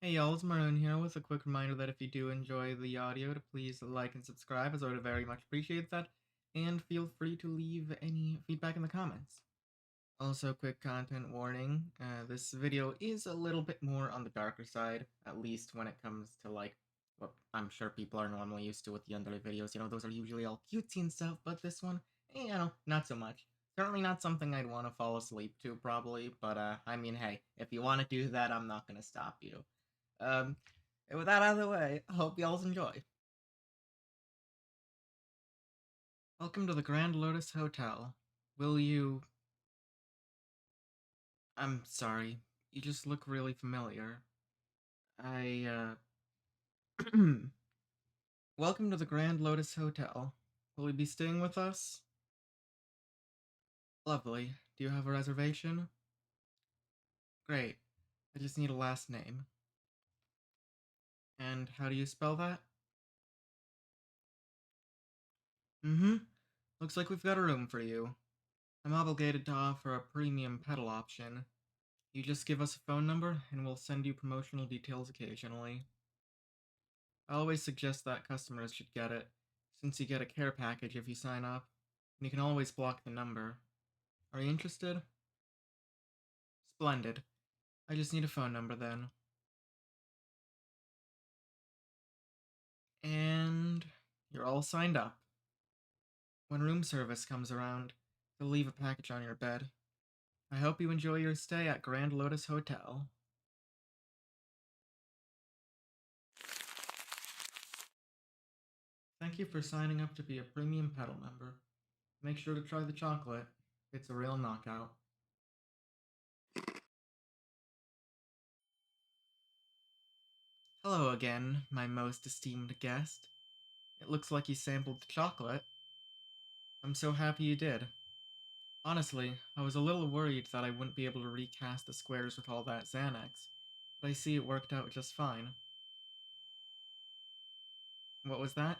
Hey y'all, it's Maroon here with a quick reminder that if you do enjoy the audio, to please like and subscribe, as I would very much appreciate that, and feel free to leave any feedback in the comments. Also, quick content warning, this video is a little bit more on the darker side, at least when it comes to, like, what I'm sure people are normally used to with the Yandere videos. Those are usually all cutesy and stuff, but this one, not so much. Certainly not something I'd want to fall asleep to, probably, but, I mean, hey, if you want to do that, I'm not gonna stop you. Um, and with that out of the way, I hope y'all enjoy. Welcome to the Grand Lotus Hotel. Will you... I'm sorry. You just look really familiar. Welcome to the Grand Lotus Hotel. Will you be staying with us? Lovely. Do you have a reservation? Great. I just need a last name. And how do you spell that? Mm-hmm. Looks like we've got a room for you. I'm obligated to offer a premium pedal option. You just give us a phone number, and we'll send you promotional details occasionally. I always suggest that customers should get it, since you get a care package if you sign up, and you can always block the number. Are you interested? Splendid. I just need a phone number then. And you're all signed up. When room service comes around, they'll leave a package on your bed. I hope you enjoy your stay at Grand Lotus Hotel. Thank you for signing up to be a premium pedal member. Make sure to try the chocolate. It's a real knockout. Hello again, my most esteemed guest. It looks like you sampled the chocolate. I'm so happy you did. Honestly, I was a little worried that I wouldn't be able to recast the squares with all that Xanax, but I see it worked out just fine. What was that?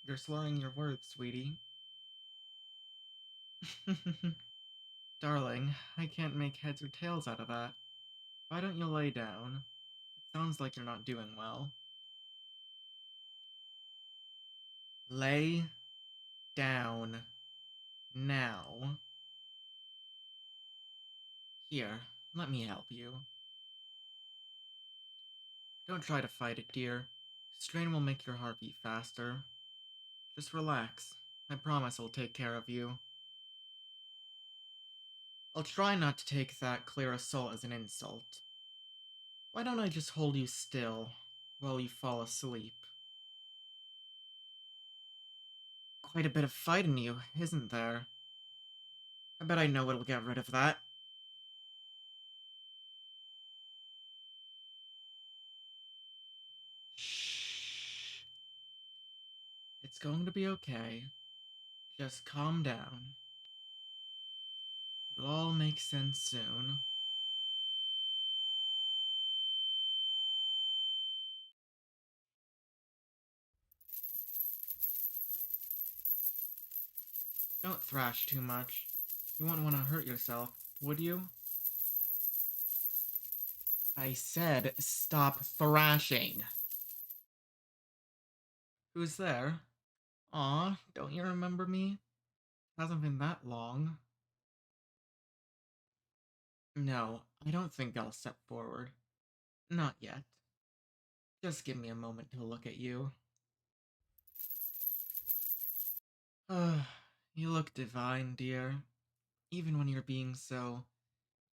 You're slurring your words, sweetie. Darling, I can't make heads or tails out of that. Why don't you lay down? It sounds like you're not doing well. Lay down. Now. Here, let me help you. Don't try to fight it, dear. Strain will make your heart beat faster. Just relax. I promise I'll take care of you. I'll try not to take that clear assault as an insult. Why don't I just hold you still while you fall asleep? Quite a bit of fight in you, isn't there? I bet I know what'll get rid of that. Shh. It's going to be okay. Just calm down. It'll all make sense soon. Don't thrash too much. You wouldn't want to hurt yourself, would you? I said stop thrashing. Who's there? Aw, don't you remember me? Hasn't been that long. No, I don't think I'll step forward. Not yet. Just give me a moment to look at you. You look divine, dear. Even when you're being so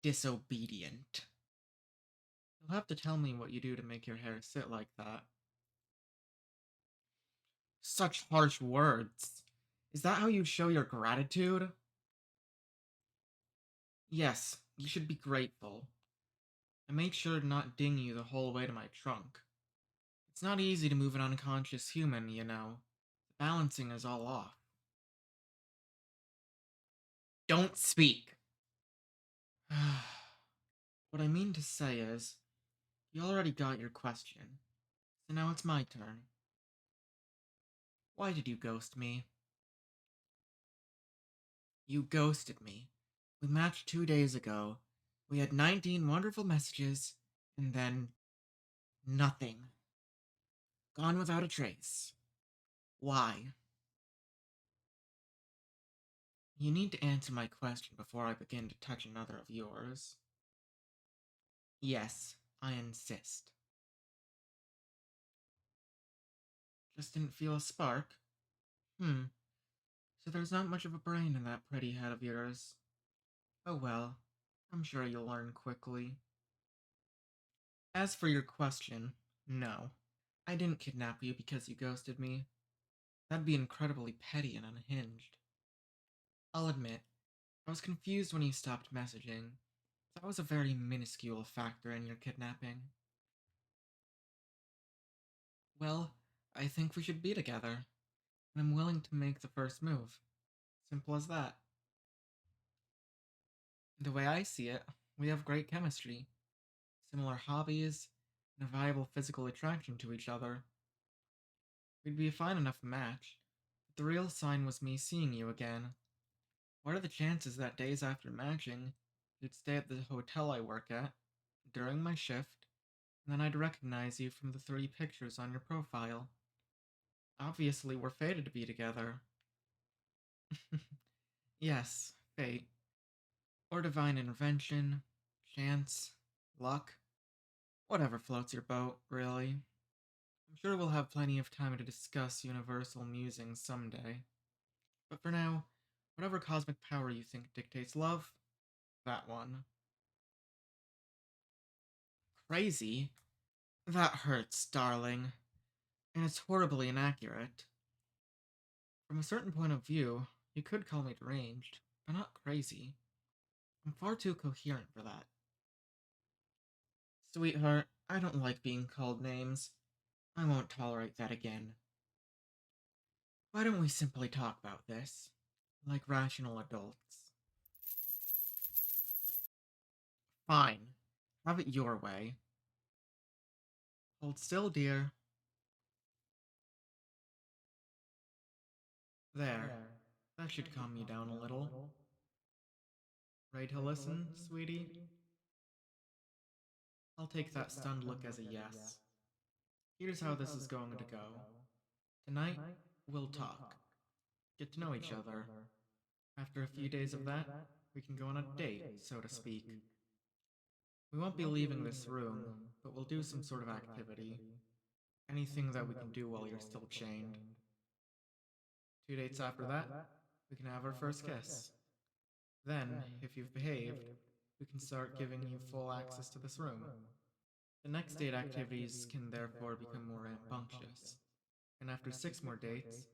disobedient. You'll have to tell me what you do to make your hair sit like that. Such harsh words. Is that how you show your gratitude? Yes, you should be grateful. I made sure to not ding you the whole way to my trunk. It's not easy to move an unconscious human, you know. The balancing is all off. Don't speak! What I mean to say is, you already got your question, so now it's my turn. Why did you ghost me? You ghosted me. We matched 2 days ago. We had 19 wonderful messages, and then Nothing. Gone without a trace. Why? You need to answer my question before I begin to touch another of yours. Yes, I insist. Just didn't feel a spark? Hmm, so there's not much of a brain in that pretty head of yours. Oh well, I'm sure you'll learn quickly. As for your question, no. I didn't kidnap you because you ghosted me. That'd be incredibly petty and unhinged. I'll admit, I was confused when you stopped messaging. That was a very minuscule factor in your kidnapping. Well, I think we should be together, and I'm willing to make the first move. Simple as that. The way I see it, we have great chemistry, similar hobbies, and a viable physical attraction to each other. We'd be a fine enough match, but the real sign was me seeing you again. What are the chances that days after matching, you'd stay at the hotel I work at, during my shift, and then I'd recognize you from the 3 pictures on your profile? Obviously, we're fated to be together. Yes, fate. Or divine intervention, chance, luck, whatever floats your boat, really. I'm sure we'll have plenty of time to discuss universal musings someday. But for now, whatever cosmic power you think dictates love, that one. Crazy? That hurts, darling. And it's horribly inaccurate. From a certain point of view, you could call me deranged, but not crazy. I'm far too coherent for that. Sweetheart, I don't like being called names. I won't tolerate that again. Why don't we simply talk about this? Like rational adults. Fine. Have it your way. Hold still, dear. There. That should calm you down a little. Ready to listen, sweetie? I'll take that stunned look as a yes. Here's how this is going to go. Tonight, we'll talk. Get to know each other. After a few days of that, we can go on a date, so to speak. We won't be leaving this room, but we'll do some sort of activity. Anything that we can do while you're still chained. 2 dates after that, we can have our first kiss. Then, if you've behaved, we can start giving you full access to this room. The next date activities can therefore become more rambunctious. And after 6 more dates,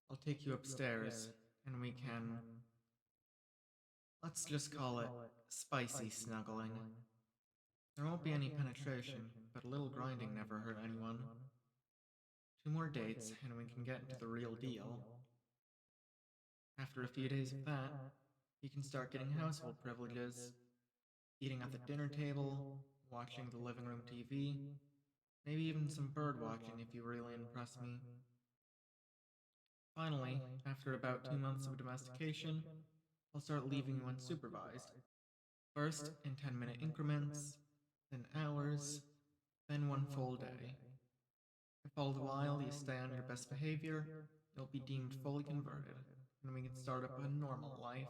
I'll take you upstairs, and we can, let's just call it spicy snuggling. There won't be any penetration, but a little grinding never hurt anyone. 2 more dates, and we can get into the real deal. After a few days of that, you can start getting household privileges, eating at the dinner table, watching the living room TV, maybe even some bird watching if you really impress me. Finally, after about 2 months of domestication, I'll start leaving you unsupervised. First in 10-minute increments, then hours, then one full day. If all the while you stay on your best behavior, you'll be deemed fully converted, and we can start up a normal life.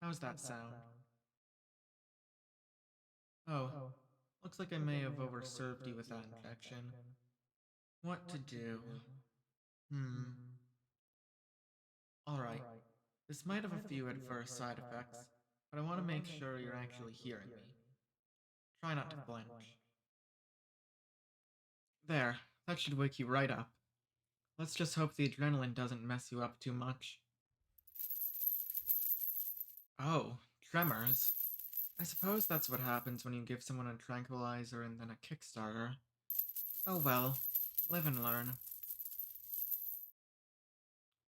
How's that sound? Oh, looks like I may have overserved you with that injection. What to do? Hmm. Alright, this might have a few adverse side effects, but I want to make sure you're actually hearing me. Try not to flinch. There, that should wake you right up. Let's just hope the adrenaline doesn't mess you up too much. Oh, tremors. I suppose that's what happens when you give someone a tranquilizer and then a Kickstarter. Oh well, live and learn.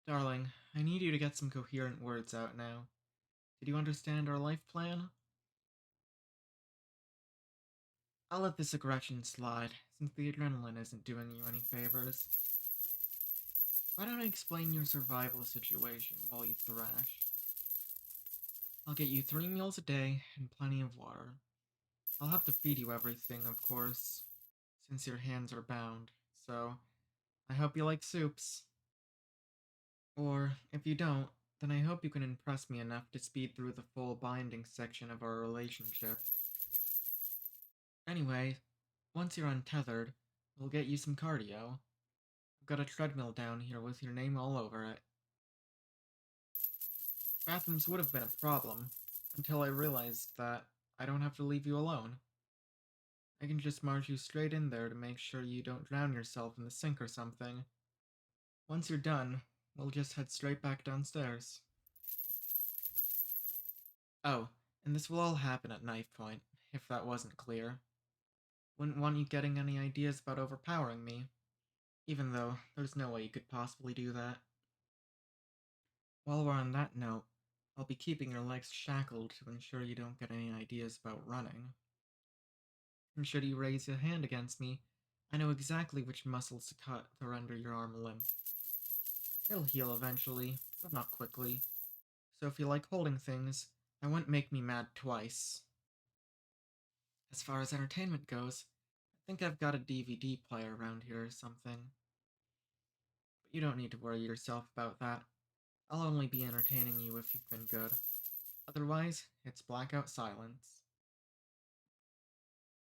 Darling, I need you to get some coherent words out now. Did you understand our life plan? I'll let this aggression slide, since the adrenaline isn't doing you any favors. Why don't I explain your survival situation while you thrash? I'll get you 3 meals a day and plenty of water. I'll have to feed you everything, of course. since your hands are bound, so I hope you like soups. Or, if you don't, then I hope you can impress me enough to speed through the full binding section of our relationship. Anyway, once you're untethered, we'll get you some cardio. I've got a treadmill down here with your name all over it. Bathrooms would have been a problem, until I realized that I don't have to leave you alone. I can just march you straight in there to make sure you don't drown yourself in the sink or something. Once you're done, we'll just head straight back downstairs. Oh, and this will all happen at knife point, if that wasn't clear. Wouldn't want you getting any ideas about overpowering me, even though there's no way you could possibly do that. While we're on that note, I'll be keeping your legs shackled to ensure you don't get any ideas about running. And should you raise your hand against me, I know exactly which muscles to cut to render your arm limp. It'll heal eventually, but not quickly. So if you like holding things, that wouldn't make me mad twice. As far as entertainment goes, I think I've got a DVD player around here or something. But you don't need to worry yourself about that. I'll only be entertaining you if you've been good. Otherwise, it's blackout silence.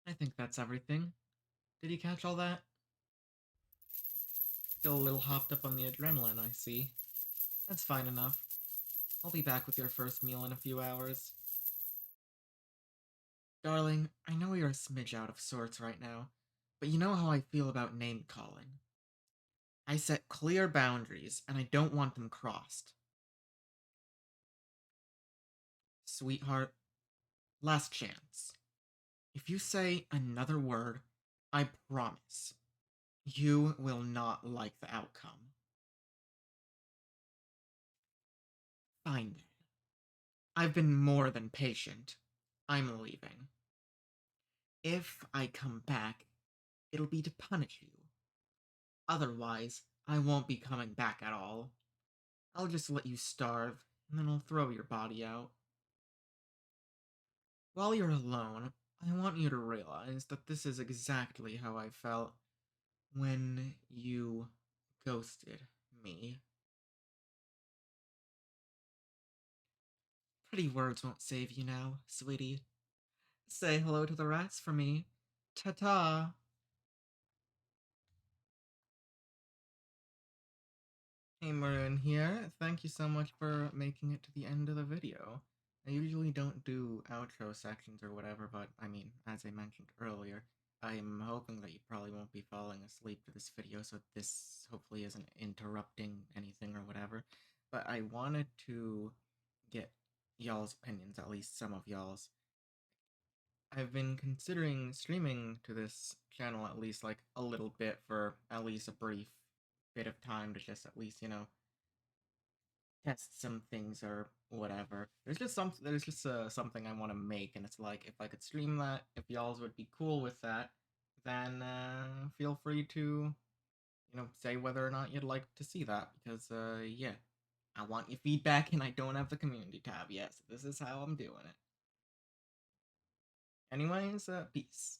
I think that's everything. Did you catch all that? Still a little hopped up on the adrenaline, I see. That's fine enough. I'll be back with your first meal in a few hours. Darling, I know you're a smidge out of sorts right now, but you know how I feel about name-calling. I set clear boundaries, and I don't want them crossed. Sweetheart, last chance. If you say another word, I promise, you will not like the outcome. Fine then. I've been more than patient. I'm leaving. If I come back, it'll be to punish you. Otherwise, I won't be coming back at all. I'll just let you starve, and then I'll throw your body out. While you're alone, I want you to realize that this is exactly how I felt when you ghosted me. Pretty words won't save you now, sweetie. Say hello to the rats for me. Ta-ta! Hey, Maroon here. Thank you so much for making it to the end of the video. I usually don't do outro sections or whatever, but I mean, as I mentioned earlier, I'm hoping that you probably won't be falling asleep to this video, so this hopefully isn't interrupting anything or whatever. But I wanted to get y'all's opinions, at least some of y'all's. I've been considering streaming to this channel at least like a little bit for at least a brief bit of time to just at least, test some things or whatever. There's just something I want to make, and it's like if I could stream that, if y'all would be cool with that, then feel free to say whether or not you'd like to see that, because yeah, I want your feedback, and I don't have the community tab yet, so this is how I'm doing it. Anyways, peace.